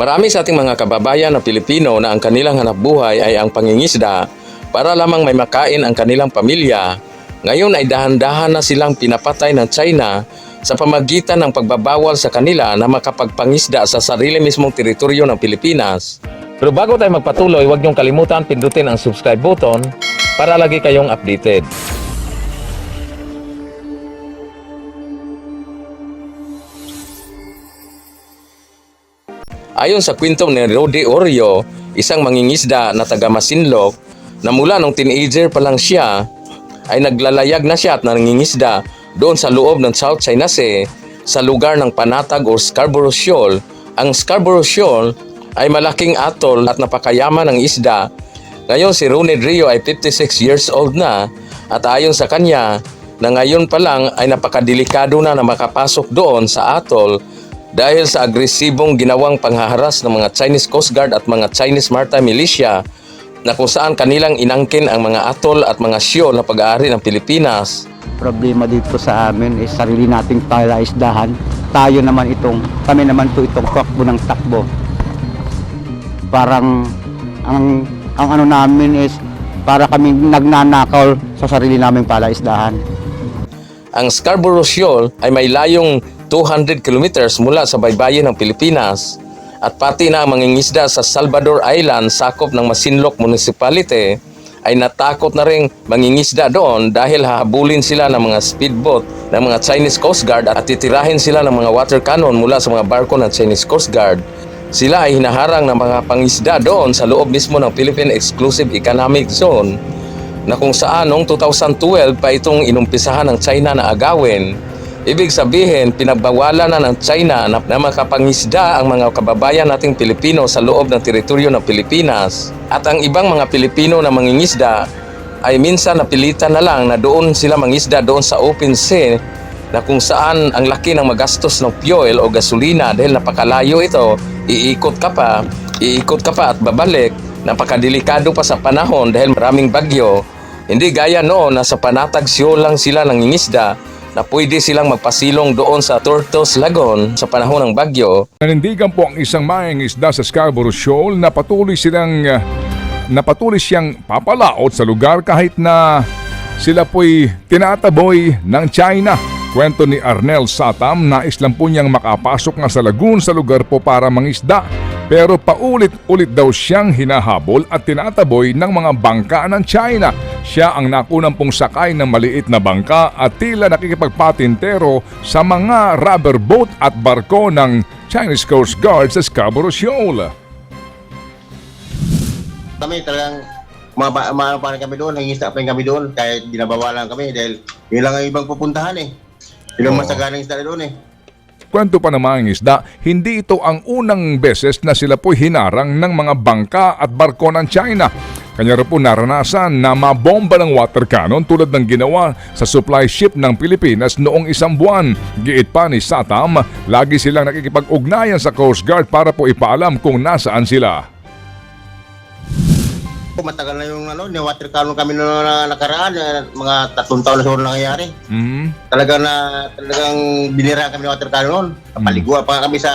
Marami sa ating mga kababayan na Pilipino na ang kanilang hanapbuhay ay ang pangingisda para lamang may makain ang kanilang pamilya. Ngayon ay dahan-dahan na silang pinapatay ng China sa pamagitan ng pagbabawal sa kanila na makapagpangisda sa sarili mismong teritoryo ng Pilipinas. Pero bago tayo magpatuloy, huwag niyong kalimutan pindutin ang subscribe button para lagi kayong updated. Ayon sa kwento ni Rodi Oreo, isang mangingisda na taga Masinloc, na mula nung teenager pa lang siya, ay naglalayag na siya at nangingisda doon sa loob ng South China Sea sa lugar ng Panatag o Scarborough Shoal. Ang Scarborough Shoal ay malaking atol at napakayaman ng isda. Ngayon si Ronald Rio ay 56 years old na at ayon sa kanya na ngayon pa lang ay napakadelikado na makapasok doon sa atol dahil sa agresibong ginawang panghaharas ng mga Chinese Coast Guard at mga Chinese Maritime Militia na kung saan kanilang inangkin ang mga atol at mga shoal na pag-aari ng Pilipinas. Problema dito sa amin is sarili nating palaisdahan. Kami naman po itong takbo ng takbo. Parang ang ano namin is para kami nagnanakaw sa sarili naming palaisdahan. Ang Scarborough Shoal ay may layong 200 kilometers mula sa baybayin ng Pilipinas at pati na ang mangingisda sa Salvador Island sakop ng Masinloc Municipality ay natakot na ring mangingisda doon dahil hahabulin sila ng mga speedboat ng mga Chinese Coast Guard at titirahin sila ng mga water cannon mula sa mga barko ng Chinese Coast Guard. Sila ay hinaharang ng mga pangisda doon sa loob mismo ng Philippine Exclusive Economic Zone na kung saan noong 2012 pa itong inumpisahan ng China na agawin. Ibig sabihin, pinagbawalan na ng China na makapangisda ang mga kababayan nating Pilipino sa loob ng teritoryo ng Pilipinas. At ang ibang mga Pilipino na mangingisda ay minsan napilitan na lang na doon sila mangisda doon sa open sea na kung saan ang laki ng magastos ng fuel o gasolina dahil napakalayo ito, iikot ka pa at babalik. Napakadelikado pa sa panahon dahil maraming bagyo. Hindi gaya noon na sa Panatag Shoal lang sila nangingisda na pwede silang magpasilong doon sa Tortoise Lagoon sa panahon ng bagyo. Nanindigan po ang isang mangingisda sa Scarborough Shoal na patuloy siyang papalaot sa lugar kahit na sila po'y tinataboy ng China. Kwento ni Arnel Satam, nais lang po niyang makapasok nga sa lagoon sa lugar po para mangisda. Pero paulit-ulit daw siyang hinahabol at tinataboy ng mga bangka ng China. Siya ang nakunang pong sakay ng maliit na bangka at tila nakikipagpatintero sa mga rubber boat at barko ng Chinese Coast Guard sa Scarborough Shoal. Kami talagang parang kami doon, nangingisda pa rin kami doon kahit binabawalan kami dahil yun lang ang ibang pupuntahan eh. Yun ang masaganang isda doon eh. Kwento pa ng mga isda, hindi ito ang unang beses na sila po'y hinarang ng mga bangka at barko ng China. Kanya rin po naranasan na mabomba ng water cannon tulad ng ginawa sa supply ship ng Pilipinas noong 1 buwan. Giit pa ni Satam, lagi silang nakikipag-ugnayan sa Coast Guard para po ipaalam kung nasaan sila. Matagal na yung water cannon kami na nakaraan, mga 3 taon na siguro nangyayari. Talagang binira kami ng water cannon. Paligwa pa kami sa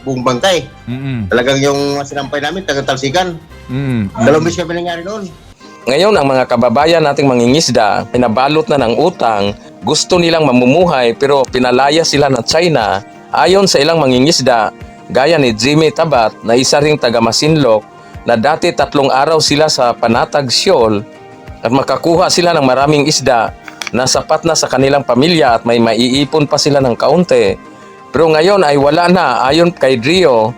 buong bangkay. Talagang yung sinampay namin, talagang talsikan. 2 beses kami nangyari noon. Ngayon ang mga kababayan nating mangingisda, pinabalot na ng utang, gusto nilang mamumuhay pero pinalaya sila ng China. Ayon sa ilang mangingisda, gaya ni Jimmy Tabat na isa ring taga Masinloc, na dati 3 araw sila sa Panatag Shoal at makakuha sila ng maraming isda na sapat na sa kanilang pamilya at may maiipon pa sila ng kaunti. Pero ngayon ay wala na ayon kay Rio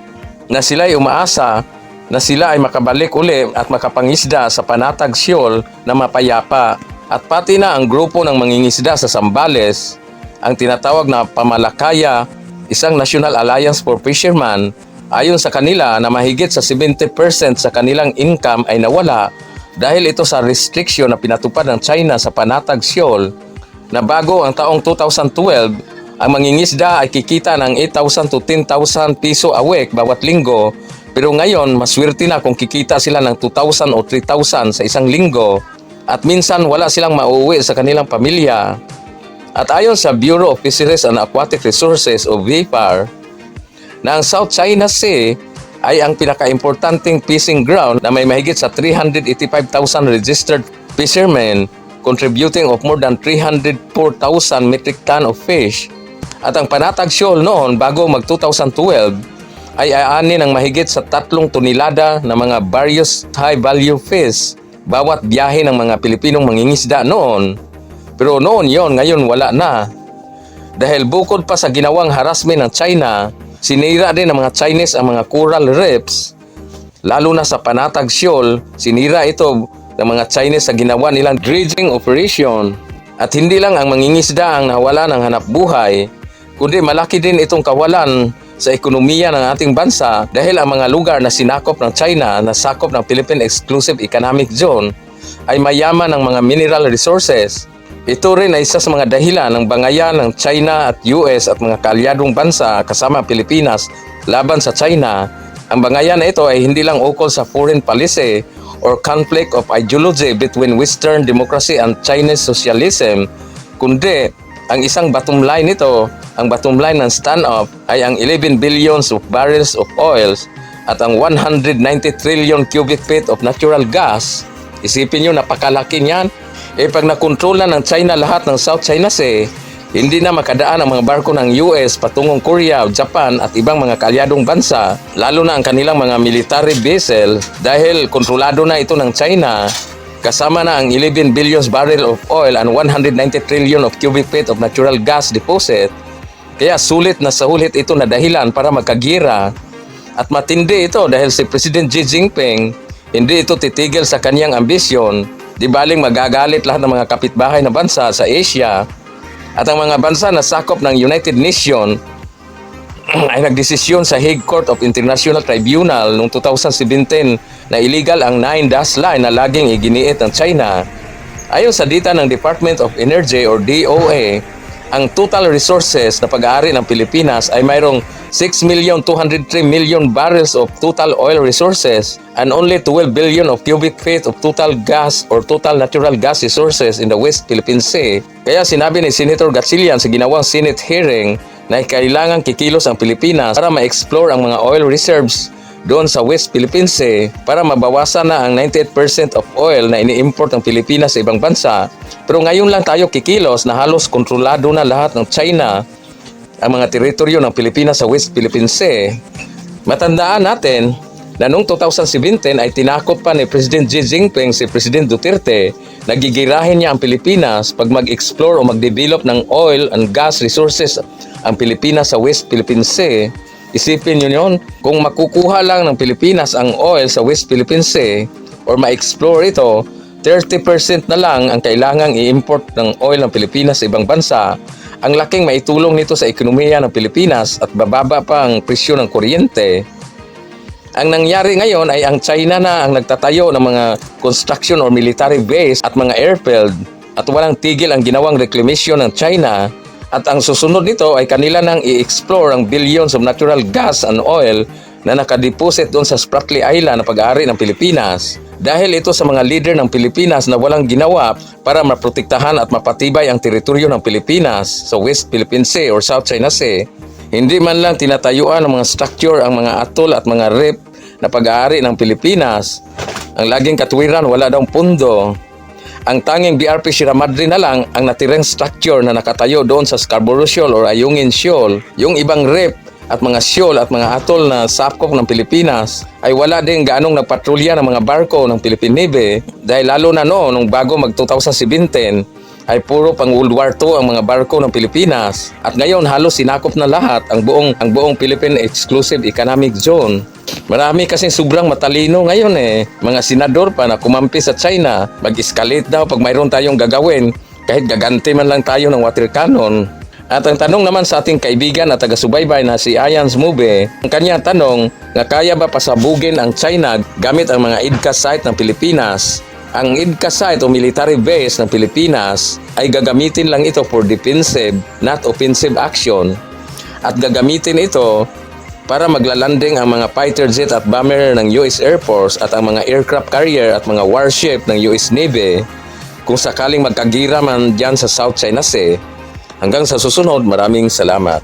na sila ay umaasa na sila ay makabalik uli at makapangisda sa Panatag Shoal na mapayapa. At pati na ang grupo ng mangingisda sa Zambales, ang tinatawag na Pamalakaya, isang National Alliance for Fishermen, ayon sa kanila na mahigit sa 70% sa kanilang income ay nawala dahil ito sa restriction na pinatupad ng China sa Panatag Shoal na bago ang taong 2012, ang mangingisda ay kikita ng 8,000 to 10,000 piso a week bawat linggo, pero ngayon maswerte na kung kikita sila ng 2,000 o 3,000 sa isang linggo at minsan wala silang mauwi sa kanilang pamilya. At ayon sa Bureau of Fisheries and Aquatic Resources o BFAR, na ang South China Sea ay ang pinaka-importanting fishing ground na may mahigit sa 385,000 registered fishermen contributing of more than 304,000 metric ton of fish. At ang Panatag Shoal noon bago mag 2012 ay aani ng mahigit sa 3 tonelada na mga various high-value fish bawat biyahe ng mga Pilipinong mangingisda noon. Pero noon yon, ngayon wala na. Dahil bukod pa sa ginawang harassment ng China, sinira din ng mga Chinese ang mga coral reefs. Lalo na sa Panatag Shoal, sinira ito ng mga Chinese sa ginawa nilang dredging operation. At hindi lang ang mangingisda ang nawala ng hanap buhay, kundi malaki din itong kawalan sa ekonomiya ng ating bansa dahil ang mga lugar na sinakop ng China na sakop ng Philippine Exclusive Economic Zone ay mayaman ng mga mineral resources. Ito rin ay isa sa mga dahilan ng bangayan ng China at US at mga kaalyadong bansa kasama ang Pilipinas laban sa China. Ang bangayan na ito ay hindi lang ukol sa foreign policy or conflict of ideology between Western democracy and Chinese socialism, kundi ang isang bottom line nito, ang bottom line ng stand-up ay ang 11 billions of barrels of oils at ang 190 trillion cubic feet of natural gas. Isipin nyo, napakalaki niyan. Pag nakontrol na ng China lahat ng South China Sea, hindi na makadaan ang mga barko ng US patungong Korea, Japan at ibang mga kaalyadong bansa, lalo na ang kanilang mga military vessel dahil kontrolado na ito ng China. Kasama na ang 11 billion barrel of oil and 190 trillion of cubic feet of natural gas deposit. Kaya sulit ito na dahilan para magkagira. At matindi ito dahil si President Xi Jinping hindi ito titigil sa kanyang ambisyon. Di baling magagalit lahat ng mga kapitbahay na bansa sa Asia. At ang mga bansa na sakop ng United Nations ay nagdesisyon sa Hague Court of International Tribunal noong 2017 na illegal ang 9-dash line na laging iginiit ng China. Ayon sa data ng Department of Energy or DOE, ang total resources na pag-aari ng Pilipinas ay mayroong 6,203,000,000 barrels of total oil resources and only 12 billion of cubic feet of total gas or total natural gas resources in the West Philippine Sea. Kaya sinabi ni Senator Gatchalian sa ginawang Senate hearing na kailangan kikilos ang Pilipinas para ma-explore ang mga oil reserves doon sa West Philippine Sea para mabawasan na ang 98% of oil na ini-import ng Pilipinas sa ibang bansa. Pero ngayon lang tayo kikilos na halos kontrolado na lahat ng China ang mga teritoryo ng Pilipinas sa West Philippine Sea. Matandaan natin na noong 2017 ay tinakot pa ni President Xi Jinping si President Duterte na gigirahin niya ang Pilipinas pag mag-explore o mag-develop ng oil and gas resources ang Pilipinas sa West Philippine Sea. Isipin nyo yun, kung makukuha lang ng Pilipinas ang oil sa West Philippine Sea or ma-explore ito, 30% na lang ang kailangang i-import ng oil ng Pilipinas sa ibang bansa. Ang laking maitulong nito sa ekonomiya ng Pilipinas at bababa pa ang presyo ng kuryente. Ang nangyari ngayon ay ang China na ang nagtatayo ng mga construction or military base at mga airfield at walang tigil ang ginawang reclamation ng China. At ang susunod nito ay kanila nang i-explore ang billions of natural gas and oil na nakadeposit doon sa Spratly Island na pag-aari ng Pilipinas. Dahil ito sa mga leader ng Pilipinas na walang ginawa para maprotektahan at mapatibay ang teritoryo ng Pilipinas sa West Philippine Sea or South China Sea. Hindi man lang tinatayuan ng mga structure ang mga atol at mga reef na pag-aari ng Pilipinas. Ang laging katwiran, wala daw pundo. Ang tanging BRP Sierra Madre na lang ang natirang structure na nakatayo doon sa Scarborough Shoal or Ayungin Shoal. Yung ibang reef at mga shoal at mga atol na sakop ng Pilipinas ay wala din gaanong nagpatrolya ng mga barko ng Philippine Navy dahil lalo na noon nung bago mag 2017 ay puro pang World War II ang mga barko ng Pilipinas at ngayon halos sinakop na lahat ang buong Philippine Exclusive Economic Zone. Marami kasing sobrang matalino ngayon mga senador pa na kumampi sa China, mag-escalate daw pag mayroon tayong gagawin kahit gaganti man lang tayo ng water cannon. At ang tanong naman sa ating kaibigan at taga-subaybay na si Ian Smube, ang kanyang tanong na kaya ba pasabugin ang China gamit ang mga EDCA site ng Pilipinas. Ang EDCA site o military base ng Pilipinas ay gagamitin lang ito for defensive, not offensive action. At gagamitin ito para maglalanding ang mga fighter jet at bomber ng US Air Force at ang mga aircraft carrier at mga warship ng US Navy kung sakaling magkagira man dyan sa South China Sea. Hanggang sa susunod, maraming salamat.